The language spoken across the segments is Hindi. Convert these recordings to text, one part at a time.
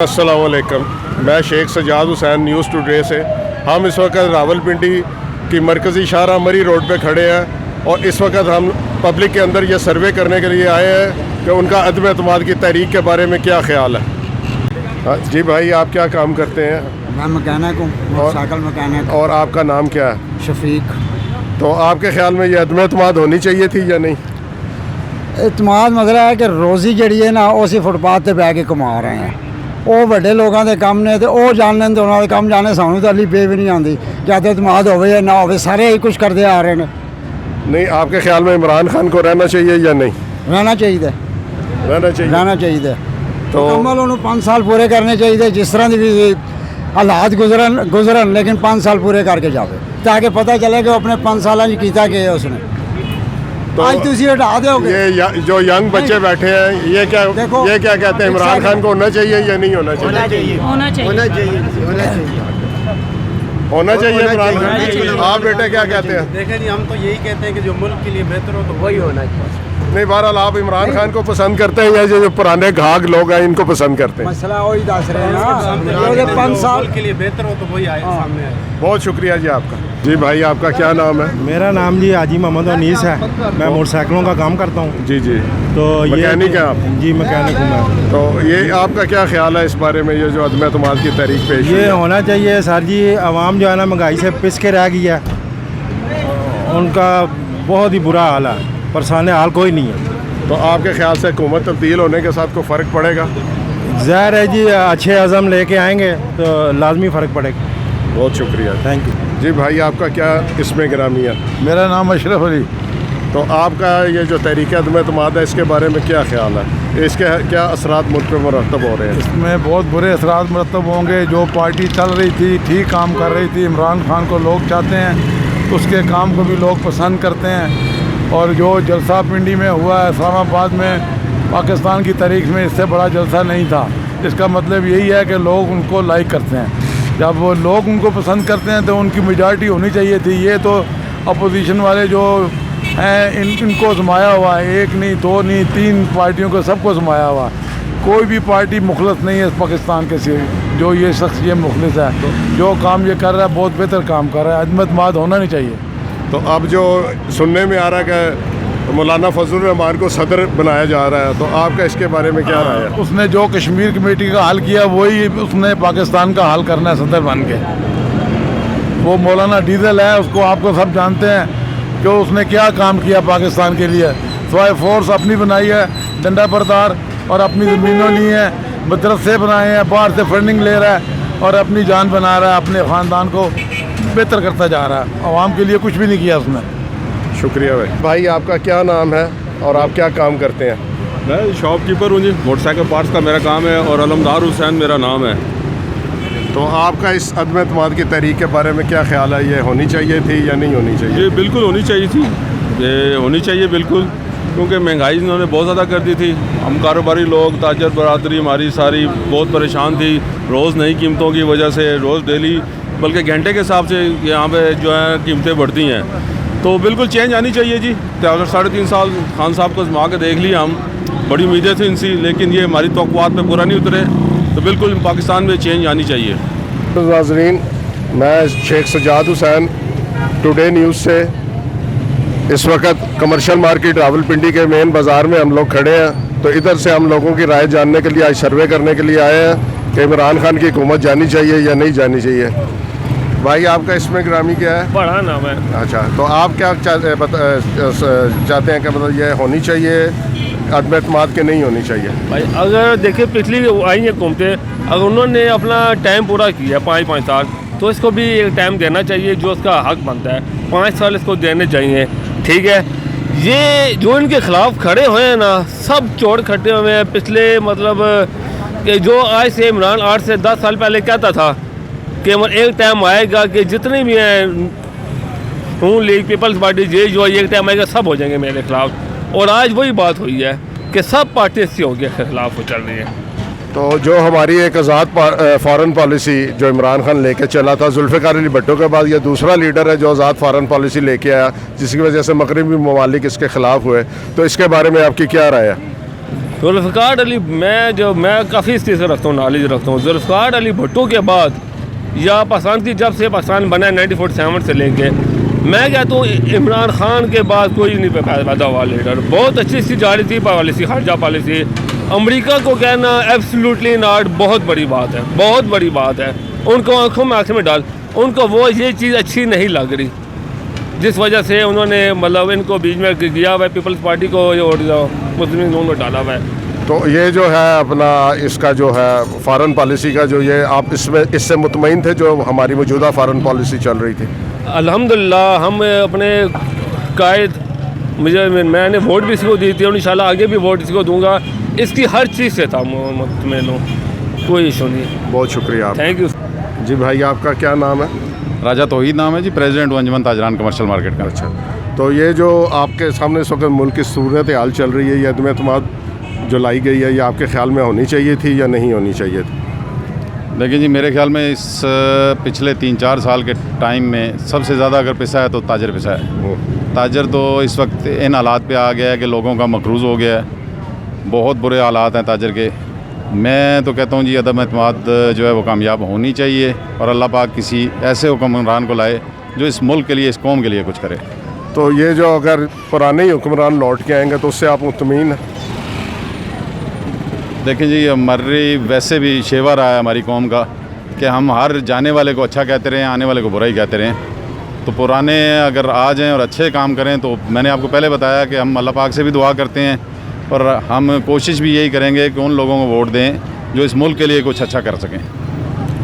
अस्सलाम वालेकुम, मैं शेख सजाद हुसैन न्यूज़ टुडे से। हम इस वक्त रावलपिंडी की मरकज़ी शाहराह मरी रोड पे खड़े हैं और इस वक्त हम पब्लिक के अंदर ये सर्वे करने के लिए आए हैं कि उनका अदम एतमाद की तहरीक के बारे में क्या ख्याल है। जी भाई, आप क्या काम करते हैं? मैं मकैनिक हूँ, मोटरसाइकिल मकैनिक। और आपका नाम क्या है? शफीक। तो आपके ख्याल में ये अदम एतमाद होनी चाहिए थी या नहीं? एतमाद मतलब है कि रोज़ी जड़ी है ना, उसी फुटपाथ पर बह के कमा रहे हैं। ਉਹ ਵੱਡੇ ਲੋਕਾਂ ਦੇ ਕੰਮ ਨੇ ਤੇ ਉਹ ਜਾਣਦੇ ਨੇ, ਉਹਨਾਂ ਦੇ ਕੰਮ ਜਾਣੇ। ਸਾਨੂੰ ਤਾਂ ਅਲੀ ਬੇ ਵੀ ਨਹੀਂ ਆਉਂਦੀ ਕਿ ਇਤਮਾਦ ਹੋਵੇ ਜਾਂ ਨਾ ਹੋਵੇ, ਸਾਰੇ ਹੀ ਕੁਝ ਕਰਦੇ ਆ ਰਹੇ ਨੇ। नहीं, आपके ख्याल में इमरान खान को रहना चाहिए या नहीं? रहना चाहिए, रहना चाहिए। तो मुकम्मल ਉਹਨੂੰ 5 साल पूरे करने चाहिए, जिस तरह की भी हालात गुजरन लेकिन 5 साल पूरे करके जावे, ताकि पता चले कि अपने 5 साल किया कि उसने। तो आज तुम हटा दोगे। ये जो यंग बच्चे बैठे हैं, ये क्या कहते हैं, इमरान खान को होना चाहिए या नहीं होना चाहिए? होना चाहिए इमरान खान। आप बेटे क्या कहते हैं? देखें जी, हम तो यही कहते हैं कि जो मुल्क के लिए बेहतर हो तो वही होना चाहिए। नहीं, बहरहाल आप इमरान खान को पसंद करते हैं या जो पुराने घाघ लोग हैं इनको पसंद करते हैं? मसला वही दस रहे हैं ना, 5 साल के लिए बेहतर हो तो वही आए सामने आए। बहुत शुक्रिया जी आपका। जी भाई, आपका क्या नाम है? मेरा नाम जी हाजी मोहम्मद अनीस है। मैं मोटरसाइकिलों का काम करता हूँ। जी जी। तो मैकेनिक हैं आप? जी मैकेनिक हूँ मैं। तो ये आपका क्या ख्याल है इस बारे में, ये जो अदम एतमाद की तहरीक पेश ये होना चाहिए सर जी। आवाम जो है ना महंगाई से पिस के रह गई है, उनका बहुत ही बुरा हाल है, परेशान हाल कोई नहीं है। तो आपके ख्याल से हुकूमत तब्दील होने के साथ कोई फ़र्क पड़ेगा? ज़ाहिर है जी, अच्छे अज़म लेके आएंगे तो लाजमी फ़र्क पड़ेगा। बहुत शुक्रिया, थैंक यू। जी भाई, आपका क्या इसमें गिरामी है? मेरा नाम अशरफ अली। तो आपका ये जो तहरीक अदम एतमाद है, इसके बारे में क्या ख्याल है? इसके क्या असरात मुल्क पर मुरतब हो रहे हैं? इसमें बहुत बुरे असरात मुरतब होंगे। जो पार्टी चल रही थी, ठीक काम कर रही थी, इमरान खान को लोग चाहते हैं, उसके काम को भी लोग पसंद करते हैं। और जो जलसा पिंडी में हुआ है इस्लामाबाद में, पाकिस्तान की तारीख में इससे बड़ा जलसा नहीं था। इसका मतलब यही है कि लोग उनको लाइक करते हैं। जब वो लोग उनको पसंद करते हैं तो उनकी मेजॉरिटी होनी चाहिए थी। ये तो अपोजिशन वाले जो हैं इनको जमाया हुआ है, 1 नहीं 2 नहीं 3 पार्टियों को, सबको जमाया हुआ है। कोई भी पार्टी मुखलस नहीं है पाकिस्तान के से। जो ये शख्स ये मुखलिस है, जो काम ये कर रहा है बहुत बेहतर काम कर रहा है। अदम एतमाद होना नहीं चाहिए। तो अब जो सुनने में आ रहा है कि मौलाना फजल रहमान को सदर बनाया जा रहा है, तो आपका इसके बारे में क्या राय है? उसने जो कश्मीर कमेटी का हल किया वही उसने पाकिस्तान का हल करना है सदर बन के। वो मौलाना डीजल है, उसको आपको सब जानते हैं कि उसने क्या काम किया पाकिस्तान के लिए। सवाए फोर्स अपनी बनाई है, डंडा बरदार, और अपनी ज़मीनों ली हैं, मदरसे बनाए हैं, बाहर से फंडिंग ले रहा है और अपनी जान बना रहा है, अपने ख़ानदान को बेहतर करता जा रहा है। आवाम के लिए कुछ भी नहीं किया उसने। शुक्रिया भाई। भाई, आपका क्या नाम है और आप क्या काम करते हैं? मैं शॉपकीपर हूँ जी, मोटरसाइकिल पार्ट्स का मेरा काम है, और अलमदार हुसैन मेरा नाम है। तो आपका इस अदम एतमाद की तहरीक के बारे में क्या ख्याल है? ये होनी चाहिए थी या नहीं होनी चाहिए? ये बिल्कुल होनी चाहिए थी, ये होनी चाहिए बिल्कुल, क्योंकि महंगाई इन्होंने बहुत ज़्यादा कर दी थी। हम कारोबारी लोग, ताजर बरादरी हमारी सारी बहुत परेशान थी। रोज़ नई कीमतों की वजह से, रोज़ डेली बल्कि घंटे के हिसाब से यहाँ पे जो है कीमतें बढ़ती हैं। तो बिल्कुल चेंज आनी चाहिए जी। 3.5 साल खान साहब को आजमा के देख लिया हम, बड़ी उम्मीदें थी इनसी, लेकिन ये हमारी तवक्कुआत पे पूरा नहीं उतरे। तो बिल्कुल पाकिस्तान में चेंज आनी चाहिए। तो नाज़रीन, मैं शेख सजाद हुसैन टुडे न्यूज़ से इस वक्त कमर्शियल मार्केट रावलपिंडी के मेन बाज़ार में हम लोग खड़े हैं। तो इधर से हम लोगों की राय जानने के लिए, आज सर्वे करने के लिए आए हैं कि इमरान खान की हुकूमत जानी चाहिए या नहीं जानी चाहिए। भाई, आपका इसमें ग्रामी क्या है? बड़ा नाम है। अच्छा, तो आप क्या चाहते हैं कि मतलब ये होनी चाहिए अदम एतमाद के नहीं होनी चाहिए? भाई अगर देखिए, पिछली आई है हुकूमतें, अगर उन्होंने अपना टाइम पूरा किया 5-5 साल, तो इसको भी एक टाइम देना चाहिए जो उसका हक बनता है। 5 साल इसको देने चाहिए, ठीक है। ये जो इनके ख़िलाफ़ खड़े हुए हैं ना, सब चोट खट्टे हुए हैं। पिछले मतलब कि जो आज से इमरान 8 से 10 साल पहले कहता था कि एक टाइम आएगा कि जितने भी हैं नून लीग, पीपल्स पार्टी, जे जो एक टाइम आएगा सब हो जाएंगे मेरे खिलाफ़। और आज वही बात हुई है कि सब पार्टी इससे हो गया खिलाफ हो चल रही है। तो जो हमारी एक आज़ाद फ़ॉरेन पॉलिसी जो इमरान खान लेके चला था, जुल्फ़िकार अली भुट्टो के बाद ये दूसरा लीडर है जो आज़ाद फ़ॉरेन पॉलिसी लेके आया, जिसकी वजह से मगरबी ममालिक इसके ख़िलाफ़ हुए। तो इसके बारे में आपकी क्या राय है? जुल्फ़िकार अली, मैं काफ़ी इस चीज़ से रखता हूँ, नॉलेज रखता हूँ। जुल्फ़िकार अली भुट्टो के बाद या पाकिस्तान की जब से पाकिस्तान बना है 1947 से लेके, मैं कहता हूँ इमरान खान के बाद कोई नहीं पैदा हुआ लीडर। बहुत अच्छी सी जा रही थी पॉलिसी, खारजा पॉलिसी। अमेरिका को कहना एब्सोल्युटली नॉट, बहुत बड़ी बात है, बहुत बड़ी बात है। उनको आंखों में आंखें में डाल, उनको वो ये चीज़ अच्छी नहीं लग रही, जिस वजह से उन्होंने मतलब इनको बीच में किया हुआ है, पीपल्स पार्टी को और मुस्लिम लीग को डाला हुआ है। तो ये जो है अपना इसका जो है फॉरेन पॉलिसी का जो ये आप इससे मुतमईन थे जो हमारी मौजूदा फॉरेन पॉलिसी चल रही थी? अल्हम्दुलिल्लाह हम अपने कायद, मैंने वोट भी इसको दी थी और इंशाल्लाह आगे भी वोट इसको दूंगा। इसकी हर चीज़ से था मुतमईन, कोई इशू नहीं। बहुत शुक्रिया आप। थैंक यू जी भाई, आपका क्या नाम है? राजा तौहीद नाम है जी, प्रेसिडेंट अंजुमन ताजरान कमर्शियल मार्केट का। अच्छा, तो ये जो आपके सामने इस वक्त मुल्क की सूरत हाल चल रही है, ये अदम एतमाद जो लाई गई है, ये आपके ख्याल में होनी चाहिए थी या नहीं होनी चाहिए थी? देखिए जी, मेरे ख्याल में इस पिछले 3-4 साल के टाइम में सबसे ज़्यादा अगर पिसा है तो ताजर पिसा है। ताजर तो इस वक्त इन हालात पे आ गया है कि लोगों का मकरूज़ हो गया है, बहुत बुरे हालात हैं ताजर के। मैं तो कहता हूँ जी अदम एतमाद जो है वो कामयाब होनी चाहिए और अल्लाह पाक किसी ऐसे हुक्मरान को लाए जो इस मुल्क के लिए, इस कौम के लिए कुछ करे। तो ये जो अगर पुराने ही हुक्मरान लौट के आएंगे तो उससे आप मुतमीन हैं? देखें जी, हमारी वैसे भी शेवा रहा है हमारी कौम का कि हम हर जाने वाले को अच्छा कहते रहें, आने वाले को बुरा ही कहते रहें। तो पुराने अगर आ जाएँ और अच्छे काम करें तो मैंने आपको पहले बताया कि हम अल्लाह पाक से भी दुआ करते हैं और हम कोशिश भी यही करेंगे कि उन लोगों को वोट दें जो इस मुल्क के लिए कुछ अच्छा कर सकें।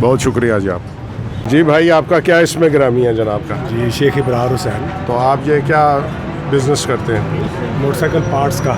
बहुत शुक्रिया जी आप। जी भाई, आपका क्या इसमें ग्रामी है जनाब का? जी शेख इब्रार हुसैन, तो आप ये क्या बिज़नेस करते हैं? मोटरसाइकिल पार्ट्स का।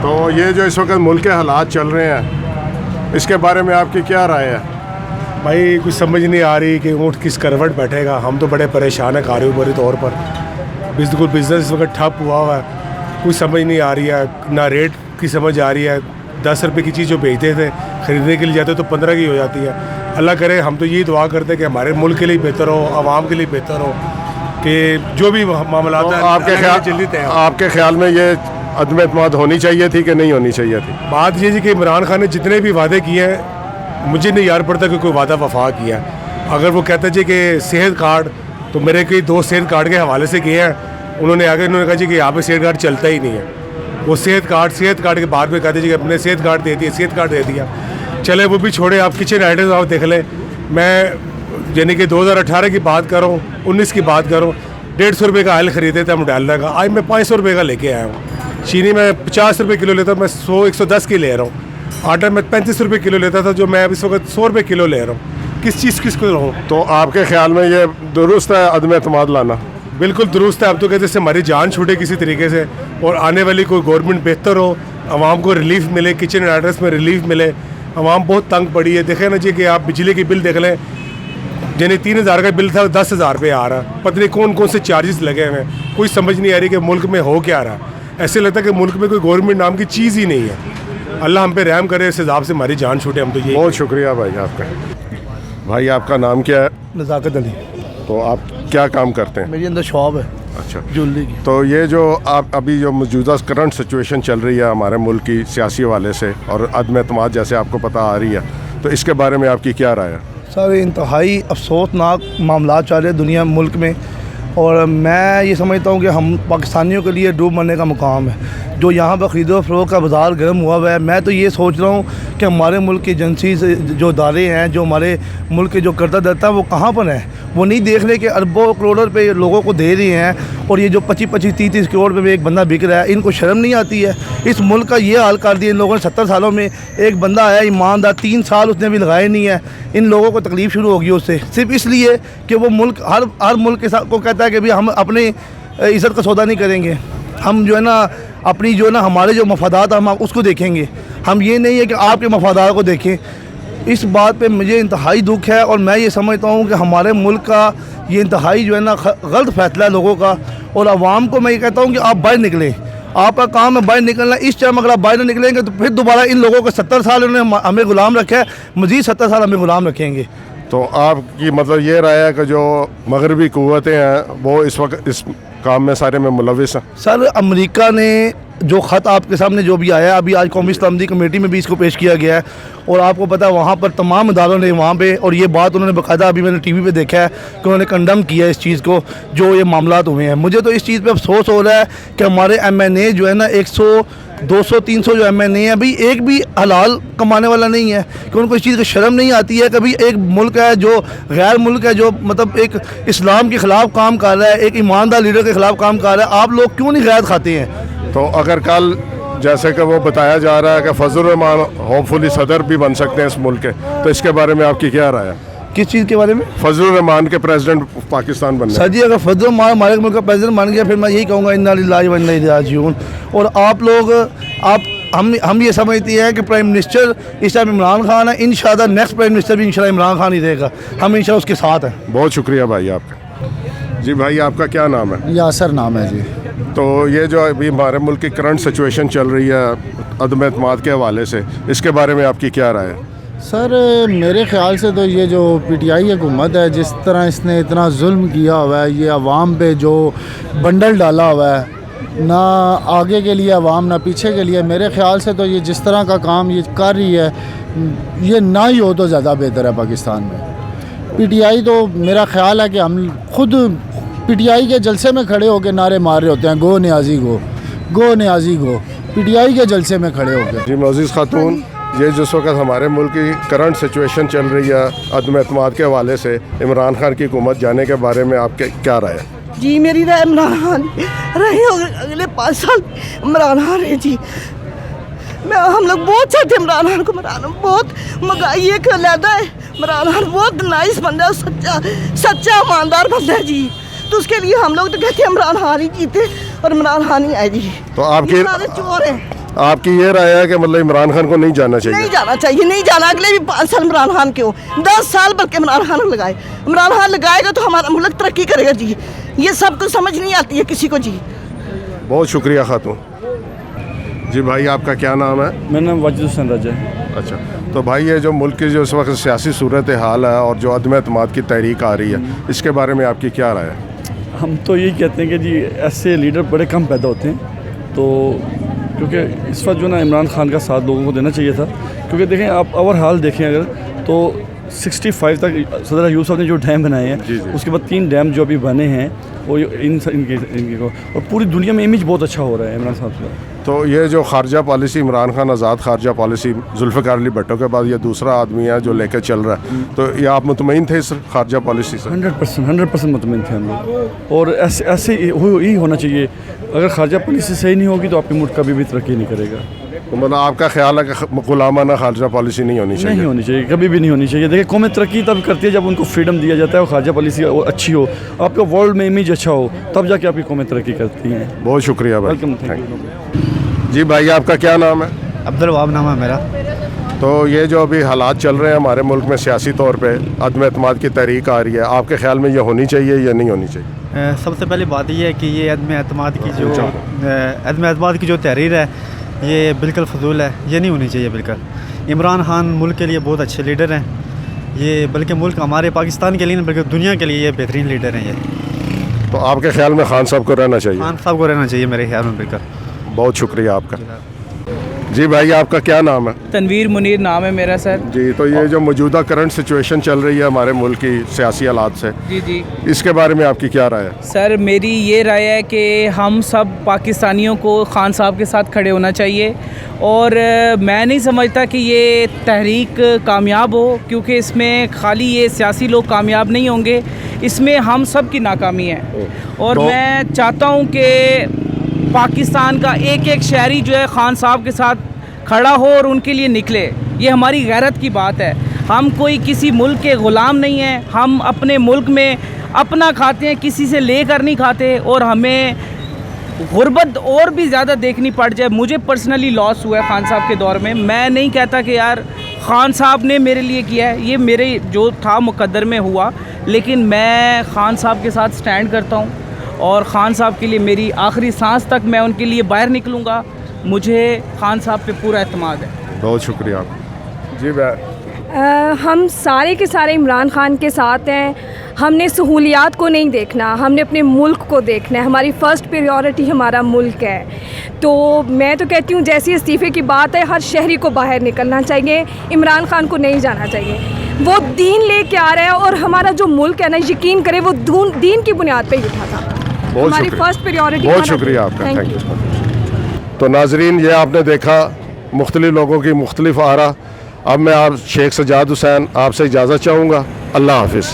तो ये जो इस वक्त मुल्क के हालात चल रहे हैं, इसके बारे में आपकी क्या राय है? भाई कुछ समझ नहीं आ रही कि ऊँट किस करवट बैठेगा। हम तो बड़े परेशान हैं कारोबारी तौर पर, बिल्कुल बिज़नेस इस वक्त ठप हुआ है, कुछ समझ नहीं आ रही है, ना रेट की समझ आ रही है। 10 रुपये की चीज़ जो बेचते थे, ख़रीदने के लिए जाते तो 15 की हो जाती है। अल्लाह करे, हम तो यही दुआ करते हैं कि हमारे मुल्क के लिए बेहतर हो, आवाम के लिए बेहतर हो, कि जो भी मामला तो है आपके ख्याल में ये अदम एतमाद होनी चाहिए थी कि नहीं होनी चाहिए थी? बात ये जी कि इमरान खान ने जितने भी वादे किए हैं, मुझे नहीं याद पड़ता कि कोई वादा वफा किया है। अगर वो कहते जी कि सेहत कार्ड, तो मेरे कई दोस्त सेहत कार्ड के हवाले से किए हैं, उन्होंने कहा जी कि यहाँ पे सेहत कार्ड चलता ही नहीं है। वो सेहत कार्ड के बाद में कहते जी कि अपने सेहत कार्ड दे दिया, सेहत कार्ड दे दिया। चले वो भी छोड़े, आप किचन आइटम्स आप देख लें। मैं यानी कि 2018 की बात कर रहा हूँ, 19 की बात कर रहा हूँ। 150 रुपये का ऑयल ख़रीदे थे हम डालडा का, आज मैं 500 रुपये का लेके आया हूँ। चीनी मैं 50 रुपये किलो लेता हूँ, मैं 100-110 की ले रहा हूँ। आटा मैं 35 रुपये किलो लेता था, जो मैं अब इस वक्त 100 रुपये किलो ले रहा हूँ। किस चीज़ किसको रहूँ? तो आपके ख्याल में ये दुरुस्त है अदम एतमाद लाना? बिल्कुल दुरुस्त है। अब तो कहते हैं हमारी जान छूटे किसी तरीके से, और आने वाली कोई गवर्नमेंट बेहतर हो, आवाम को रिलीफ मिले, किचन एड्रेस में रिलीफ मिले। आवाम बहुत तंग पड़ी है। देखें ना जी कि आप बिजली की बिल देख लें, यानी 3000 का बिल था 10,000 रुपये आ रहा। पता नहीं कौन कौन से चार्जेस लगे हुए हैं, कोई समझ नहीं आ रही कि मुल्क में हो क्या रहा। ऐसे लगता है कि मुल्क में कोई गवर्नमेंट नाम की चीज़ ही नहीं है। अल्लाह हम पे रहम करे, इस हिसाब से हमारी जान छूटे। हम तो ये बहुत शुक्रिया भाई आपका। भाई आपका नाम क्या है? नज़ाकत अली। तो आप क्या काम करते हैं? मेरी अंदर शॉप है अच्छा, ज्वेलरी की। तो ये जो आप अभी जो मौजूदा करंट सिचुएशन चल रही है हमारे मुल्क की सियासी हवाले से और अदम एतमाद जैसे आपको पता आ रही है, तो इसके बारे में आपकी क्या राय है? सर इंतहाई अफसोसनाक मामला चल रहे दुनिया मुल्क में, और मैं ये समझता हूँ कि हम पाकिस्तानियों के लिए डूब मरने का मुकाम है। जो यहाँ पर ख़रीदो फरोख्त का बाज़ार गर्म हुआ हुआ है। मैं तो ये सोच रहा हूँ कि हमारे मुल्क की एजेंसी से जो इदारे हैं, जो हमारे मुल्क के जो करता धरता है, वो कहाँ पर हैं? वो नहीं देख रहे कि अरबों करोड़ों रुपये लोगों को दे रहे हैं, और ये जो 25-25, 30-30 करोड़ रुपये में एक बंदा बिक रहा है। इनको शर्म नहीं आती है? इस मुल्क का ये हाल कर दिया इन लोगों ने। 70 सालों में एक बंदा आया ईमानदार, 3 साल उसने भी लगाए नहीं है। इन लोगों को तकलीफ़ शुरू होगी उससे, सिर्फ इसलिए कि वो मुल्क हर मुल्क के साथ को कहता है कि भाई हम अपने इज़्ज़त का सौदा नहीं करेंगे, हम जो है ना अपनी जो है ना हमारे जो मफादात हम उसको देखेंगे। हम ये नहीं है कि आपके मफादात को देखें। इस बात पे मुझे इंतहाई दुख है, और मैं ये समझता हूँ कि हमारे मुल्क का ये इंतहाई जो है ना गलत फैसला है लोगों का। और आवाम को मैं ये कहता हूँ कि आप बाहर निकलें, आपका काम है बाहर निकलना। इस टाइम अगर आप बाहर निकलेंगे तो फिर दोबारा इन लोगों को 70 साल उन्होंने हमें ग़ुलाम रखा है, मज़ीद 70 साल हमें ग़ुलाम रखेंगे। तो आपकी मतलब ये राय है कि जो मगरबी क़ुव्वतें हैं वो इस वक्त इस काम में सारे में मुलविस हैं? सर अमेरिका ने जो ख़त आपके सामने जो भी आया, अभी आज कौमी सलामती कमेटी में भी इसको पेश किया गया है, और आपको पता है वहाँ पर तमाम अदालों ने वहाँ पे, और ये बात उन्होंने बाकायदा अभी मैंने टीवी पे देखा है कि उन्होंने कंडम किया है इस चीज़ को, जो ये मामलात हुए हैं। मुझे तो इस चीज़ पे अफसोस हो रहा है कि हमारे MNA जो है ना 100 200 300 जो MNA है भाई, एक भी हलाल कमाने वाला नहीं है कि उनको इस चीज़ की शर्म नहीं आती है। कभी एक मुल्क है जो गैर मुल्क है, जो मतलब एक इस्लाम के ख़िलाफ़ काम कर रहा है, एक ईमानदार लीडर के ख़िलाफ़ काम कर रहा है, आप लोग क्यों नहीं गैरत खाते हैं? तो अगर कल जैसे कि वो बताया जा रहा है कि फजल रहमान होपफुली सदर भी बन सकते हैं इस मुल्क के, तो इसके बारे में आपकी क्या राय है? किस चीज़ के बारे में? फजल रहमान के प्रेसिडेंट पाकिस्तान बनने। सर जी, अगर फजल रहमान हमारे मुल्क का प्रेसिडेंट बन गया, फिर मैं यही कहूँगा इन्ना लिल्लाहि व इन्ना इलैहि राजिऊन। और आप लोग हम ये समझते हैं कि प्राइम मिनिस्टर इस टाइम इमरान खान है, इंशाअल्लाह नेक्स्ट प्राइम मिनिस्टर भी इंशाअल्लाह इमरान खान ही रहेगा, हम इंशाअल्लाह उसके साथ हैं। बहुत शुक्रिया भाई आपका। जी भाई, आपका क्या नाम है? यासर नाम है जी। तो ये जो अभी हमारे मुल्क की करंट सिचुएशन चल रही है अदम एतमाद के हवाले से, इसके बारे में आपकी क्या राय है? सर मेरे ख़्याल से तो ये जो PTI हुकूमत है, जिस तरह इसने इतना जुल्म किया हुआ है, ये अवाम पे जो बंडल डाला हुआ है, ना आगे के लिए अवाम ना पीछे के लिए, मेरे ख़्याल से तो ये जिस तरह का काम ये कर रही है, ये ना ही हो तो ज़्यादा बेहतर है पाकिस्तान में। PTI तो मेरा ख़्याल है कि हम खुद PTI के जलसे में खड़े होकर नारे मार रहे होते हैं, गो न्याजी गो, गो न्याजी गो, PTI के जलसे में खड़े होकर। जी मोअज़्ज़िज़ खातून, ये जिस वक्त हमारे मुल्क की करंट सिचुएशन चल रही है अदम एतमाद के हवाले से, इमरान खान की हुकूमत जाने के बारे में आपके क्या राय है? जी मेरी राय इमरान खान रहे अगले 5 साल इमरान खान रहे जी। हम लोग बहुत चाहते हैं इमरान खान को। इमरान बहुत महंगाई एक अलहदा है, इमरान खान बहुत नाइस बंदा है, सच्चा ईमानदार बंदा है जी। तो उसके लिए हम लोग तो कहते हैं इमरान खान ही जीते और इमरान खान ही आए जी। तो आपकी चोर हैं। आपकी ये राय है कि मतलब इमरान खान को नहीं जाना चाहिए? नहीं जाना चाहिए, नहीं जाना। अगले भी 5 साल इमरान खान क्यों, 10 साल बल्कि इमरान खान लगाए। इमरान खान लगाएगा तो हमारा मुल्क तरक्की करेगा जी। ये सब कुछ समझ नहीं आती है किसी को जी। बहुत शुक्रिया खातून। जी भाई, आपका क्या नाम है? मेरा नाम वाजिद हुसैन राजा है। अच्छा, तो भाई ये जो मुल्क की जो इस वक्त सियासी सूरत हाल है और जो अदम एतमाद की तहरीक आ रही है, इसके बारे में आपकी क्या राय है? हम तो यही कहते हैं कि जी ऐसे लीडर बड़े कम पैदा होते हैं, तो क्योंकि इस वक्त जो ना इमरान खान का साथ लोगों को देना चाहिए था। क्योंकि देखें आप और हाल देखें अगर, तो 65 तक सदर अयूब साहब ने जो डैम बनाए हैं, उसके बाद 3 डैम जो अभी बने हैं वो इनके को, और पूरी दुनिया में इमेज बहुत अच्छा हो रहा है इमरान साहब का। तो ये जो खारजा पॉलिसी इमरान खान आज़ाद खारजा पॉलिसी जुल्फ़िकार अली भट्टो के बाद ये दूसरा आदमी है जो लेकर चल रहा है, तो ये आप मुतमईन थे इस खारजा पॉलिसी से? 100% मुतमईन थे हम लोग। और ऐसे ही होना चाहिए। अगर खारजा पॉलिसी सही नहीं होगी तो आपके मुल्क कभी भी तरक्की नहीं करेगा। तो मतलब आपका ख्याल है कि गुलामाना खारजा पॉलिसी नहीं होनी चाहिए? नहीं होनी चाहिए, कभी भी नहीं होनी चाहिए। देखिए कौमें तरक्की तब करती है जब उनको फ्रीडम दिया जाता है और खारजा पॉलिसी अच्छी हो, आपका वर्ल्ड में इमेज अच्छा हो, तब जाके आपकी कौमें तरक्की करती हैं। बहुत शुक्रिया भाई। Welcome, thank you. जी भाई, आपका क्या नाम है? अब्दुल वहाब नाम है मेरा। तो ये जो अभी हालात चल रहे हैं हमारे मुल्क में सियासी तौर पे, अदम एतमाद की तहरीक आ रही है, आपके ख्याल में ये होनी चाहिए या नहीं होनी चाहिए? सबसे पहली बात ये है कि ये अदम एतमाद की जो तहरीर है ये बिल्कुल फजूल है, ये नहीं होनी चाहिए बिल्कुल। इमरान खान मुल्क के लिए बहुत अच्छे लीडर हैं, ये बल्कि मुल्क हमारे पाकिस्तान के लिए नहीं बल्कि दुनिया के लिए ये बेहतरीन लीडर हैं ये। तो आपके ख्याल में खान साहब को रहना चाहिए? खान साहब को रहना चाहिए मेरे ख्याल में बिल्कुल। बहुत शुक्रिया आपका। जी भाई, आपका क्या नाम है? तनवीर मुनीर नाम है मेरा सर। जी, तो ये जो मौजूदा करंट सिचुएशन चल रही है हमारे मुल्क की सियासी हालात से, जी इसके बारे में आपकी क्या राय है? सर मेरी ये राय है कि हम सब पाकिस्तानियों को खान साहब के साथ खड़े होना चाहिए, और मैं नहीं समझता कि ये तहरीक कामयाब हो, क्योंकि इसमें खाली ये सियासी लोग कामयाब नहीं होंगे, इसमें हम सब की नाकामी है। और मैं चाहता हूँ कि पाकिस्तान का एक एक शहरी जो है खान साहब के साथ खड़ा हो और उनके लिए निकले। ये हमारी गैरत की बात है। हम कोई किसी मुल्क के ग़ुलाम नहीं हैं, हम अपने मुल्क में अपना खाते हैं, किसी से लेकर नहीं खाते, और हमें गुर्बत और भी ज़्यादा देखनी पड़ जाए। मुझे पर्सनली लॉस हुआ है खान साहब के दौर में। मैं नहीं कहता कि यार खान साहब ने मेरे लिए किया है, ये मेरे जो था मुकद्दर में हुआ, लेकिन मैं खान साहब के साथ स्टैंड करता हूँ, और ख़ान साहब के लिए मेरी आखिरी सांस तक मैं उनके लिए बाहर निकलूँगा। मुझे ख़ान साहब पे पूरा एतमाद है। बहुत शुक्रिया। जी हम सारे के सारे इमरान खान के साथ हैं। हमने सहूलियात को नहीं देखना, हमने अपने मुल्क को देखना है। हमारी फ़र्स्ट प्रायोरिटी हमारा मुल्क है। तो मैं तो कहती हूँ जैसी इस्तीफ़े की बात है, हर शहरी को बाहर निकलना चाहिए, इमरान खान को नहीं जाना चाहिए। वो दीन लेके आ रहा है और हमारा जो मुल्क है ना, यकीन करें वो दीन की बुनियाद पे ही उठा था। हमारी फ़र्स्ट प्रायोरिटी। बहुत शुक्रिया आपका, थैंक यू। तो नाजरीन, ये आपने देखा मुख्तलिफ लोगों की मुख्तलिफ आरा। अब मैं आप शेख सजाद हुसैन आपसे इजाज़त चाहूँगा। अल्लाह हाफिज़।